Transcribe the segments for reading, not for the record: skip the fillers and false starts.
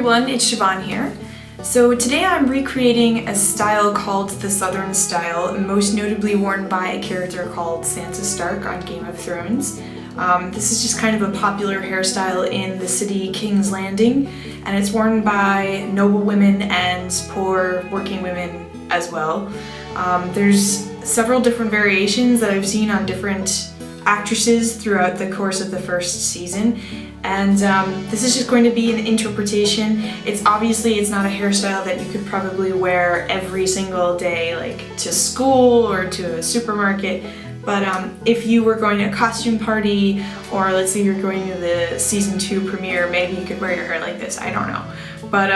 everyone, it's Siobhan here. So today I'm recreating a style called the Southern style, most notably worn by a character called Sansa Stark on Game of Thrones. This is just kind of a popular hairstyle in the city King's Landing, and it's worn by noble women and poor working women as well. There's several different variations that I've seen on different actresses throughout the course of the first season, and this is just going to be an interpretation. It's not a hairstyle that you could probably wear every single day, like to school or to a supermarket, but if you were going to a costume party, or let's say you're going to the season 2 premiere, maybe you could wear your hair like this, I don't know. But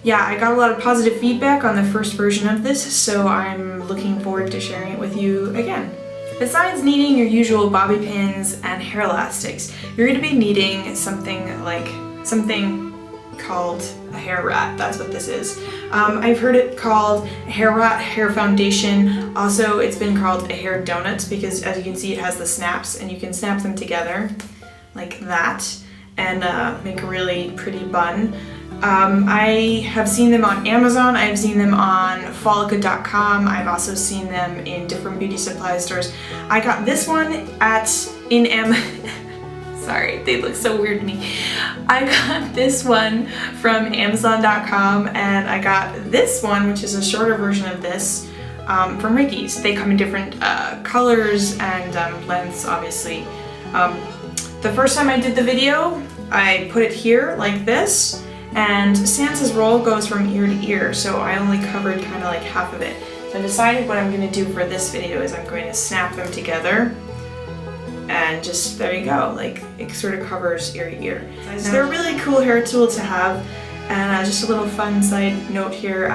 yeah, I got a lot of positive feedback on the first version of this, so I'm looking forward to sharing it with you again. Besides needing your usual bobby pins and hair elastics, you're going to be needing something called a hair rat. That's what this is. I've heard it called a hair rat, hair foundation. Also, it's been called a hair donut because, as you can see, it has the snaps and you can snap them together like that and make a really pretty bun. I have seen them on Amazon, I've seen them on Follica.com, I've also seen them in different beauty supply stores. I got this one sorry, they look so weird to me. I got this one from Amazon.com, and I got this one, which is a shorter version of this, from Ricky's. They come in different colors and lengths, obviously. The first time I did the video, I put it here like this, and Sansa's roll goes from ear to ear, so I only covered kind of like half of it. So I decided what I'm going to do for this video is I'm going to snap them together, and just, there you go, like it sort of covers ear to ear. So they're a really cool hair tool to have, and just a little fun side note here,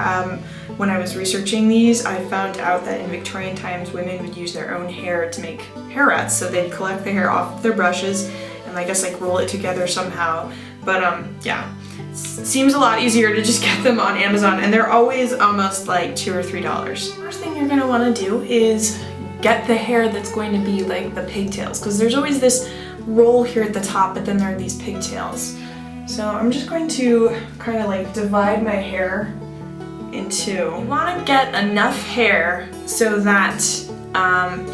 when I was researching these, I found out that in Victorian times women would use their own hair to make hair rats, so they'd collect the hair off of their brushes and I guess like roll it together somehow, but yeah. Seems a lot easier to just get them on Amazon, and they're always almost like $2 or $3. First thing you're going to want to do is get the hair that's going to be like the pigtails, because there's always this roll here at the top, but then there are these pigtails. So I'm just going to kind of like divide my hair in two. You want to get enough hair so that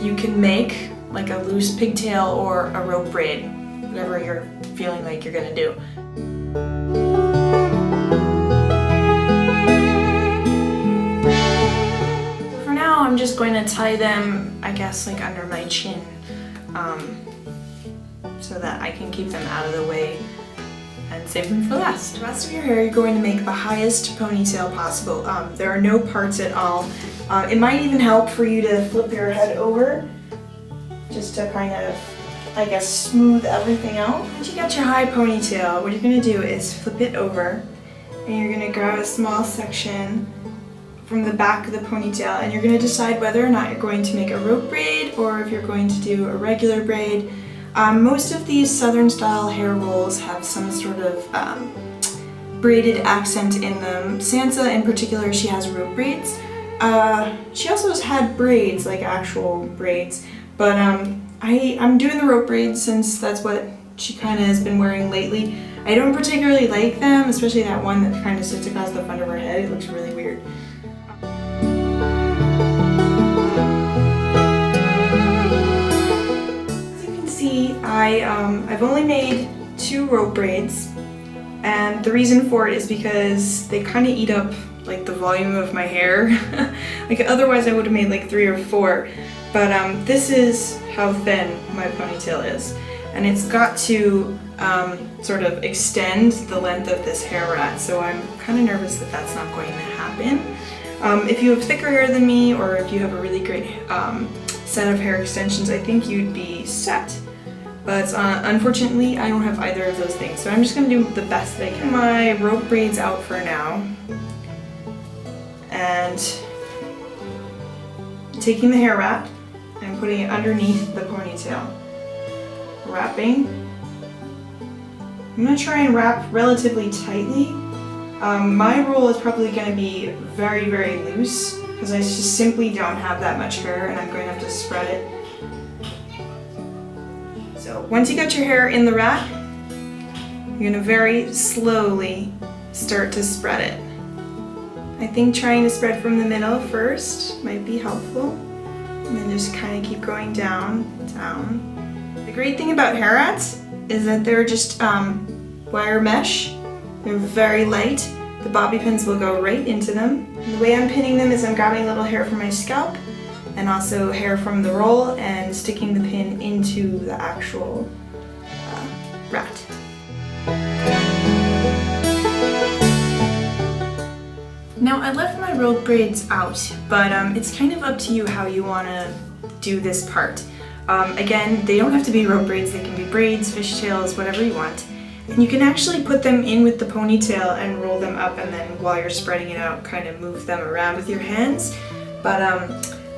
you can make like a loose pigtail or a rope braid, whatever you're feeling like you're going to do. I'm just going to tie them, I guess, like under my chin, so that I can keep them out of the way and save them for last. The rest of your hair, you're going to make the highest ponytail possible. There are no parts at all. It might even help for you to flip your head over, just to kind of, I guess, smooth everything out. Once you get your high ponytail, what you're going to do is flip it over, and you're going to grab a small section from the back of the ponytail, and you're going to decide whether or not you're going to make a rope braid or if you're going to do a regular braid. Most of these Southern style hair rolls have some sort of braided accent in them. Sansa in particular, she has rope braids. She also has had braids, like actual braids, but I'm doing the rope braids since that's what she kind of has been wearing lately. I don't particularly like them, especially that one that kind of sits across the front of her head. It looks really weird. I've only made 2 rope braids, and the reason for it is because they kind of eat up like the volume of my hair. Like otherwise I would have made like 3 or 4, but this is how thin my ponytail is, and it's got to sort of extend the length of this hair rat, so I'm kind of nervous that that's not going to happen. If you have thicker hair than me, or if you have a really great set of hair extensions, I think you'd be set. But unfortunately, I don't have either of those things, so I'm just going to do the best that I can. My rope braids out for now, and taking the hair wrap and putting it underneath the ponytail. Wrapping. I'm going to try and wrap relatively tightly. My roll is probably going to be very, very loose because I just simply don't have that much hair, and I'm going to have to spread it. So once you got your hair in the wrap, you're going to very slowly start to spread it. I think trying to spread from the middle first might be helpful, and then just kind of keep going down, down. The great thing about hair rats is that they're just wire mesh. They're very light. The bobby pins will go right into them. And the way I'm pinning them is I'm grabbing a little hair from my scalp and also hair from the roll and sticking the pin into the actual rat. Now I left my rolled braids out, but it's kind of up to you how you want to do this part. Again, they don't have to be rope braids, they can be braids, fishtails, whatever you want. And you can actually put them in with the ponytail and roll them up, and then while you're spreading it out, kind of move them around with your hands. But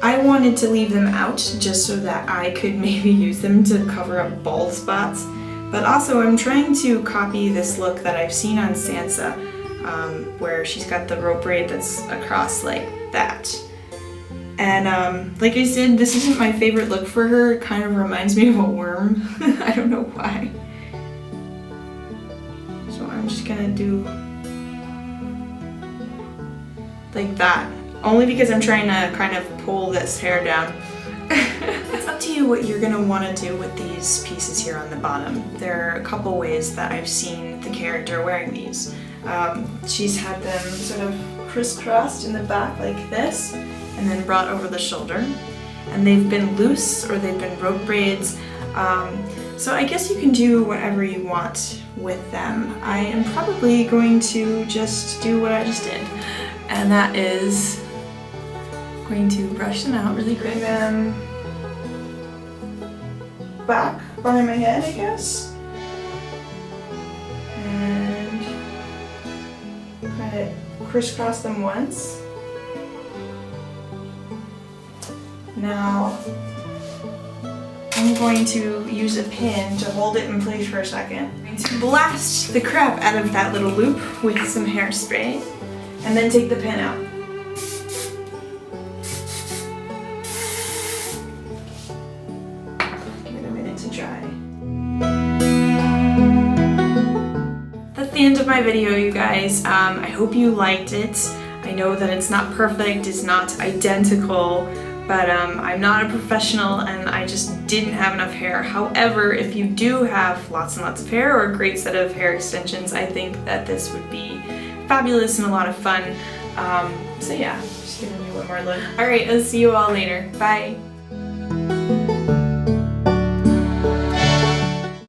I wanted to leave them out just so that I could maybe use them to cover up bald spots. But also I'm trying to copy this look that I've seen on Sansa, where she's got the rope braid that's across like that. And like I said, this isn't my favorite look for her. It kind of reminds me of a worm. I don't know why. So I'm just gonna do like that. Only because I'm trying to kind of pull this hair down. It's up to you what you're gonna want to do with these pieces here on the bottom. There are a couple ways that I've seen the character wearing these. She's had them sort of crisscrossed in the back like this, and then brought over the shoulder. And they've been loose or they've been rope braids. So I guess you can do whatever you want with them. I am probably going to just do what I just did. And that is going to brush them out really quick. Bring them back behind my head, I guess. And kind of crisscross them once. Now I'm going to use a pin to hold it in place for a second. I'm going to blast the crap out of that little loop with some hairspray and then take the pin out. Give it a minute to dry. That's the end of my video, you guys. I hope you liked it. I know that it's not perfect, it's not identical, but I'm not a professional and I just didn't have enough hair. However, if you do have lots and lots of hair or a great set of hair extensions, I think that this would be fabulous and a lot of fun. So yeah, just giving you one more look. Alright, I'll see you all later. Bye!